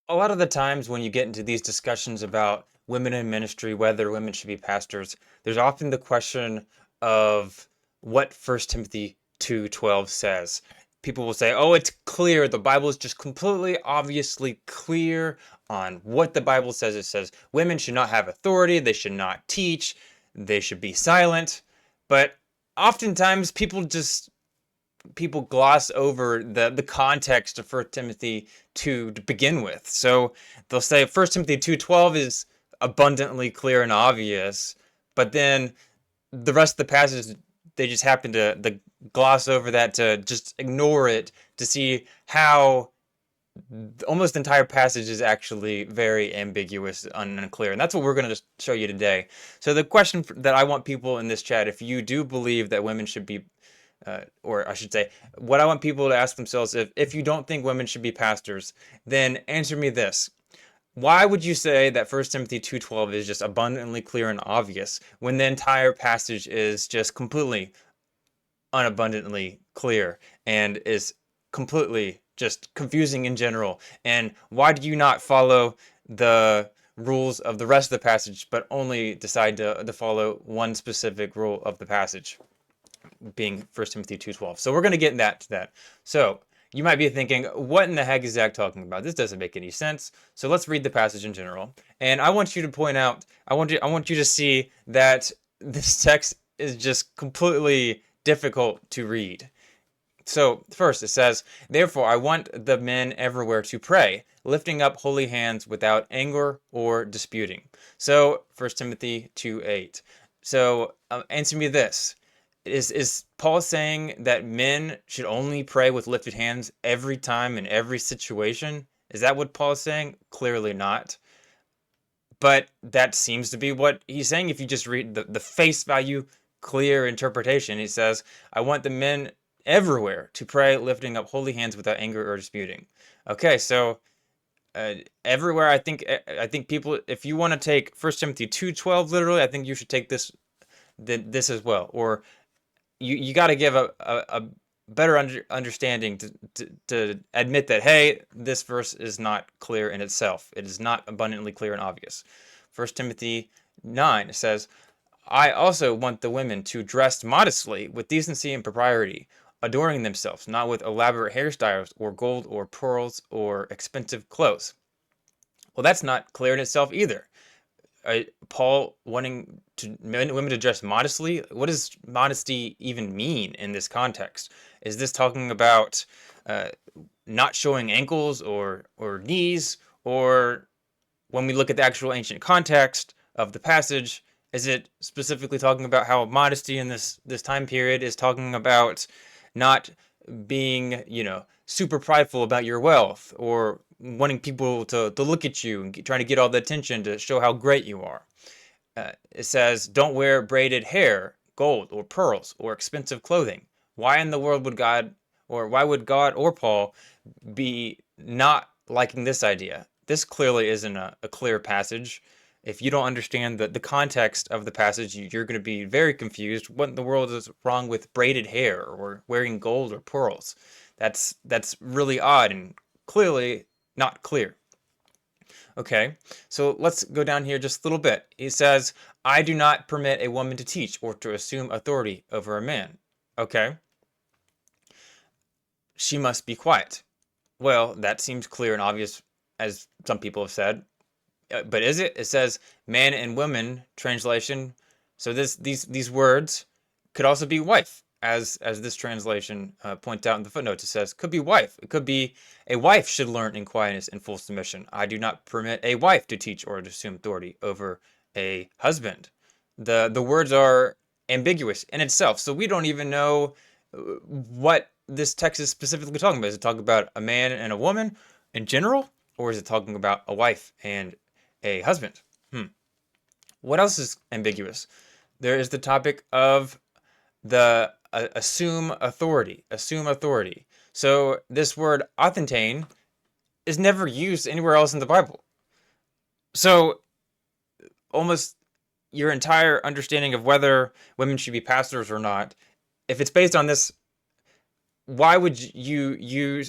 a lot of the times when you get into these discussions about women in ministry, whether women should be pastors, there's often the question of what First Timothy 2:12 says. People will say, "Oh, it's clear. The Bible is just completely obviously clear on what the Bible says. It says women should not have authority, they should not teach, they should be silent." But oftentimes people gloss over the context of First Timothy 2 to begin with. So they'll say First Timothy 2:12 is abundantly clear and obvious, but then the rest of the passage they just happen to gloss over that, to just ignore it, to see how almost the entire passage is actually very ambiguous and unclear. And that's what we're going to show you today. So the question that I want people in this chat, if you do believe that women should be or I should say, what I want people to ask themselves, if you don't think women should be pastors, then answer me this. Why would you say that First Timothy 2:12 is just abundantly clear and obvious when the entire passage is just completely unabundantly clear and is completely just confusing in general? And why do you not follow the rules of the rest of the passage, but only decide to follow one specific rule of the passage, being First Timothy 2:12? So we're going to get to that. So you might be thinking, what in the heck is Zach talking about? This doesn't make any sense. So let's read the passage in general. And I want you to point out, I want you to see that this text is just completely difficult to read. So first it says, "Therefore I want the men everywhere to pray, lifting up holy hands without anger or disputing." So First Timothy 2:8. So answer me this. Is Paul saying that men should only pray with lifted hands every time in every situation? Is that what Paul is saying? Clearly not. But that seems to be what he's saying if you just read the face value, clear interpretation. He says, "I want the men everywhere to pray, lifting up holy hands without anger or disputing." Okay, so everywhere, I think people, if you want to take First Timothy 2:12 literally, I think you should take this as well. Or you got to give a better understanding to admit that, hey, this verse is not clear in itself. It is not abundantly clear and obvious. First Timothy 9 says, "I also want the women to dress modestly with decency and propriety, adorning themselves, not with elaborate hairstyles or gold or pearls or expensive clothes." Well, that's not clear in itself either. Paul wanting women to dress modestly. What does modesty even mean in this context? Is this talking about uh, not showing ankles or knees, or when we look at the actual ancient context of the passage, is it specifically talking about how modesty in this time period is talking about not being, super prideful about your wealth, or wanting people to look at you and trying to get all the attention to show how great you are? It says, "Don't wear braided hair, gold or pearls, or expensive clothing." Why in the world would God, or why would God or Paul be not liking this idea? This clearly isn't a clear passage. If you don't understand the context of the passage, you're going to be very confused. What in the world is wrong with braided hair or wearing gold or pearls? That's really odd and clearly not clear. Okay, so let's go down here just a little bit. He says, "I do not permit a woman to teach or to assume authority over a man." Okay, she must be quiet. Well, that seems clear and obvious, as some people have said. But is it? It says man and woman translation. So these words could also be wife, as this translation points out in the footnotes. It says could be wife. It could be a wife should learn in quietness and full submission. "I do not permit a wife to teach or to assume authority over a husband." The words are ambiguous in itself, so we don't even know what this text is specifically talking about. Is it talking about a man and a woman in general, or is it talking about a wife and a husband? What else is ambiguous? There is the topic of the assume authority. Assume authority. So this word authentain is never used anywhere else in the Bible. So almost your entire understanding of whether women should be pastors or not, if it's based on this, why would you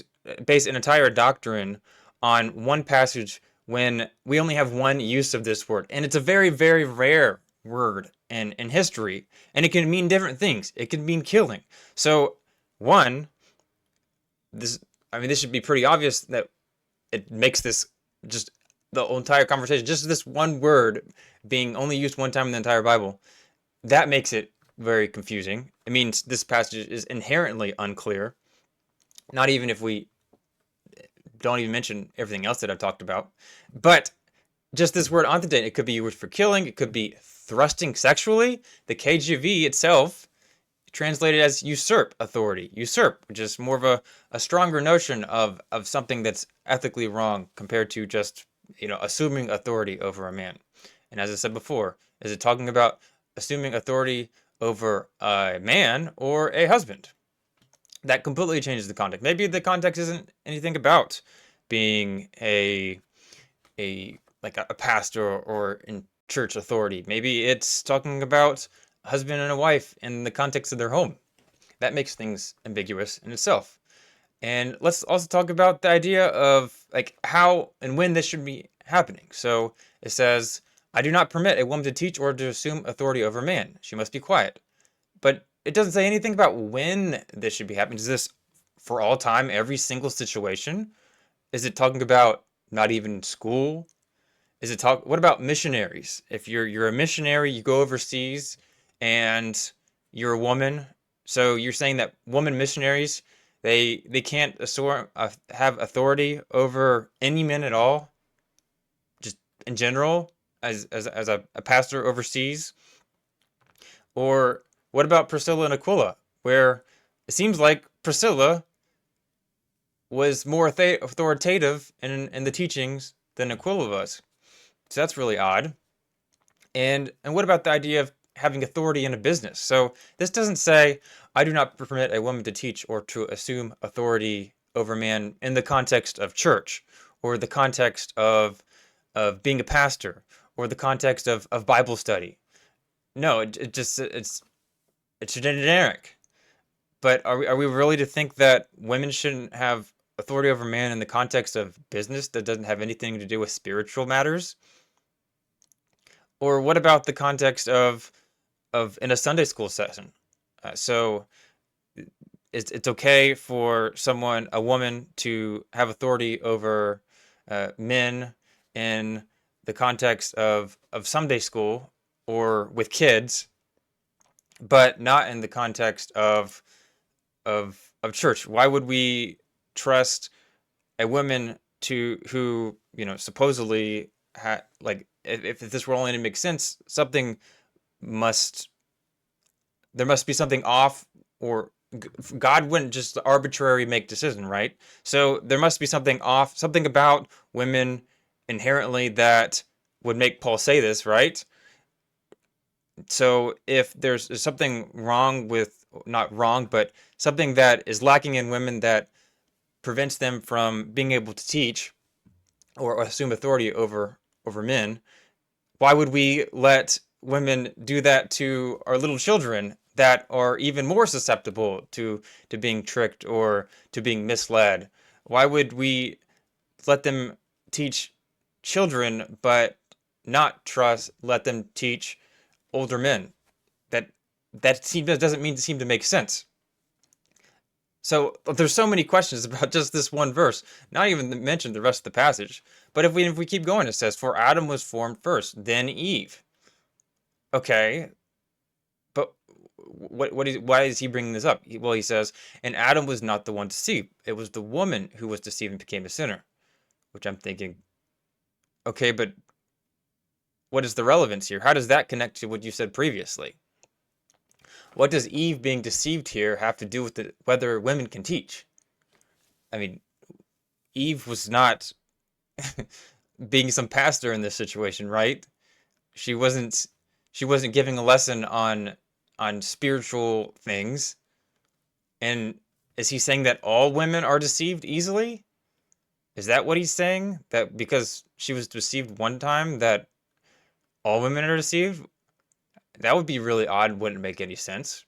base an entire doctrine on one passage when we only have one use of this word. And it's a very, very rare word in history. And it can mean different things. It can mean killing. So, one, this, I mean, this should be pretty obvious that it makes this just the entire conversation, just this one word being only used one time in the entire Bible, that makes it very confusing. It means this passage is inherently unclear, not even if we don't even mention everything else that I've talked about. But just this word antidate, it could be used for killing, it could be thrusting sexually. The KJV itself translated as usurp authority. Usurp, which is more of a stronger notion of something that's ethically wrong compared to just, assuming authority over a man. And as I said before, is it talking about assuming authority over a man or a husband? That completely changes the context. Maybe the context isn't anything about being a pastor or in church authority. Maybe it's talking about a husband and a wife in the context of their home. That makes things ambiguous in itself. And let's also talk about the idea of like how and when this should be happening. So it says, I do not permit a woman to teach or to assume authority over a man. She must be quiet. But it doesn't say anything about when this should be happening. Is this for all time, every single situation? Is it talking about not even school? What about missionaries? If you're a missionary, you go overseas and you're a woman. So you're saying that woman missionaries, they can't have authority over any men at all, just in general, as a pastor overseas? Or what about Priscilla and Aquila, where it seems like Priscilla was more authoritative in the teachings than Aquila was? So that's really odd. And what about the idea of having authority in a business? So this doesn't say, I do not permit a woman to teach or to assume authority over man in the context of church, or the context of being a pastor, or the context of Bible study. No, it's generic. But are we really to think that women shouldn't have authority over man in the context of business that doesn't have anything to do with spiritual matters? Or what about the context of in a Sunday school session? So it's okay for a woman, to have authority over men in the context of Sunday school or with kids, but not in the context of church. Why would we trust a woman who supposedly like if this were only to make sense, there must be something off, or God wouldn't just arbitrarily make decision, right? So there must be something off, something about women inherently that would make Paul say this, right? So if there's something wrong with, not wrong, but something that is lacking in women that prevents them from being able to teach or assume authority over men, why would we let women do that to our little children that are even more susceptible to being tricked or to being misled? Why would we let them teach children but not let them teach older men? That doesn't seem to make sense. So there's so many questions about just this one verse, not even to mention the rest of the passage. But if we keep going, it says, "For Adam was formed first, then Eve." Okay, but why is he bringing this up? Well, he says, "And Adam was not the one deceived; it was the woman who was deceived and became a sinner." Which I'm thinking, okay, but what is the relevance here? How does that connect to what you said previously? What does Eve being deceived here have to do with whether women can teach? I mean, Eve was not being some pastor in this situation, right? She wasn't giving a lesson on spiritual things. And is he saying that all women are deceived easily? Is that what he's saying? That because she was deceived one time, that all women are deceived? That would be really odd, wouldn't make any sense.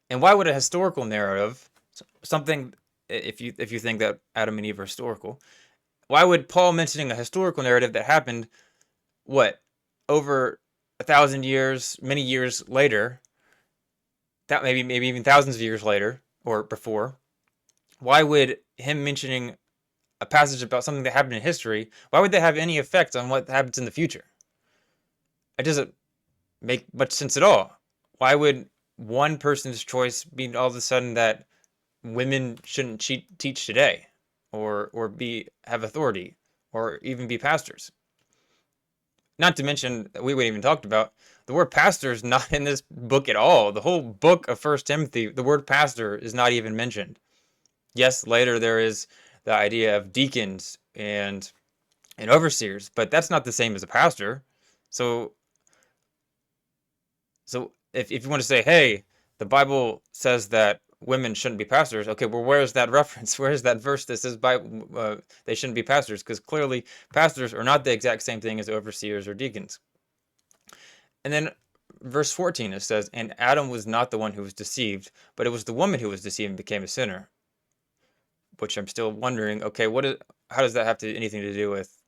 And why would a historical narrative, something, if you think that Adam and Eve are historical, Why would Paul mentioning a historical narrative that happened, what, over 1,000 years, many years later, that maybe even thousands of years later or before, why would him mentioning a passage about something that happened in history, why would that have any effect on what happens in the future? It doesn't make much sense at all. Why would one person's choice be all of a sudden that women shouldn't teach today, or be have authority, or even be pastors? Not to mention, we haven't even talked about, the word pastor is not in this book at all. The whole book of First Timothy, the word pastor is not even mentioned. Yes, later there is the idea of deacons and overseers, but that's not the same as a pastor. So if you want to say, hey, the Bible says that women shouldn't be pastors, okay, well, where's that reference? Where's that verse that says they shouldn't be pastors? Because clearly pastors are not the exact same thing as overseers or deacons. And then verse 14, it says, and Adam was not the one who was deceived, but it was the woman who was deceived and became a sinner. Which I'm still wondering, okay, how does that have anything to do with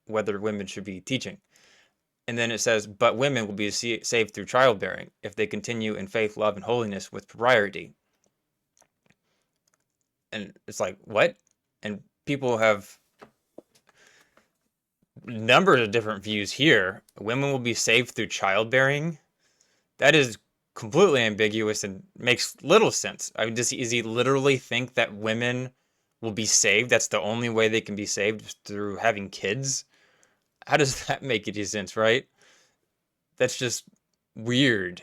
whether women should be teaching? And then it says, but women will be saved through childbearing if they continue in faith, love, and holiness with propriety. And it's like, what? And people have numbers of different views here. Women will be saved through childbearing. That is completely ambiguous and makes little sense. I mean, does he literally think that women will be saved? That's the only way they can be saved, through having kids? How does that make any sense, right? That's just weird.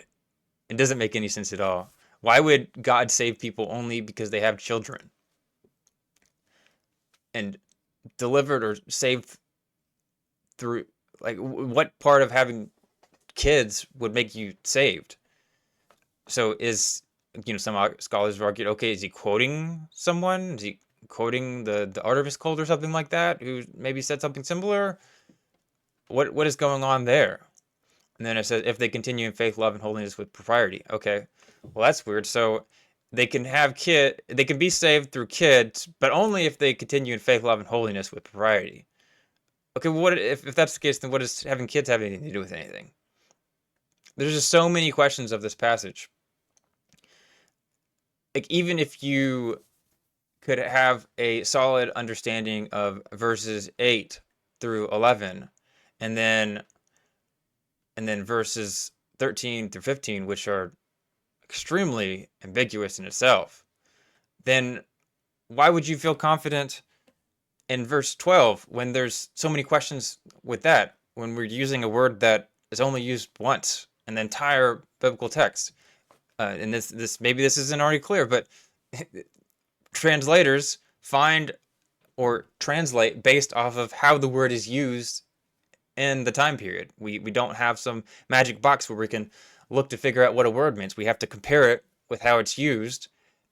It doesn't make any sense at all. Why would God save people only because they have children? And delivered or saved through, like, what part of having kids would make you saved? So some scholars have argued, okay, is he quoting someone? Is he quoting the Artemis cult or something like that, who maybe said something similar? What is going on there? And then it says, if they continue in faith, love, and holiness with propriety. Okay, well, that's weird. So they can be saved through kids, but only if they continue in faith, love, and holiness with propriety. Okay, well, if that's the case, then what does having kids have anything to do with anything? There's just so many questions of this passage. Like, even if you could have a solid understanding of verses 8 through 11, and then verses 13 through 15, which are extremely ambiguous in itself, then why would you feel confident in verse 12 when there's so many questions with that, when we're using a word that is only used once in the entire biblical text? And maybe this isn't already clear, but translators find or translate based off of how the word is used in the time period. We don't have some magic box where we can look to figure out what a word means. We have to compare it with how it's used,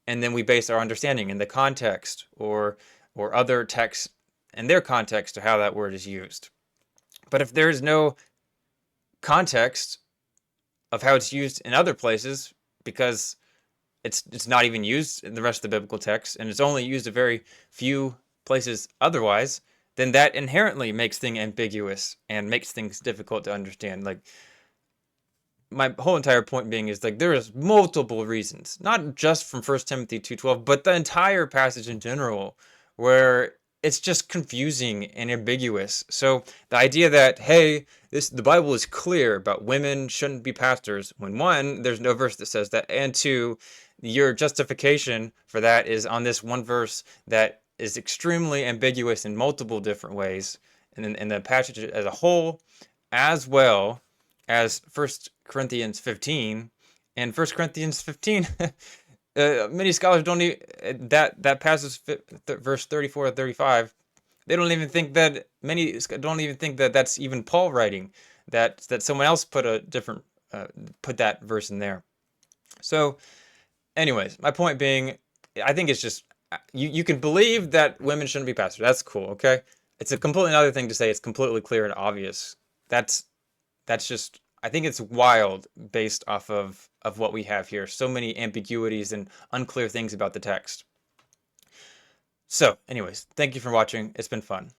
and then we base our understanding in the context or other texts and their context to how that word is used. But if there's no context of how it's used in other places, because it's not even used in the rest of the biblical text, and it's only used a very few places otherwise, then that inherently makes things ambiguous and makes things difficult to understand. Like, my whole entire point being is, like, there is multiple reasons, not just from 1 Timothy 2:12, but the entire passage in general, where it's just confusing and ambiguous. So the idea that, hey, the Bible is clear about women shouldn't be pastors, when one, there's no verse that says that, and two, your justification for that is on this one verse that is extremely ambiguous in multiple different ways, and in the passage as a whole, as well as 1 Corinthians 15. And 1 Corinthians 15, many scholars don't even, that passage, verse 34 to 35, many don't even think that that's even Paul writing, that someone else put that verse in there. So anyways, my point being, I think it's just, you can believe that women shouldn't be pastors. That's cool, okay? It's a completely another thing to say it's completely clear and obvious. That's just, I think it's wild based off of what we have here. So many ambiguities and unclear things about the text. So anyways, thank you for watching. It's been fun.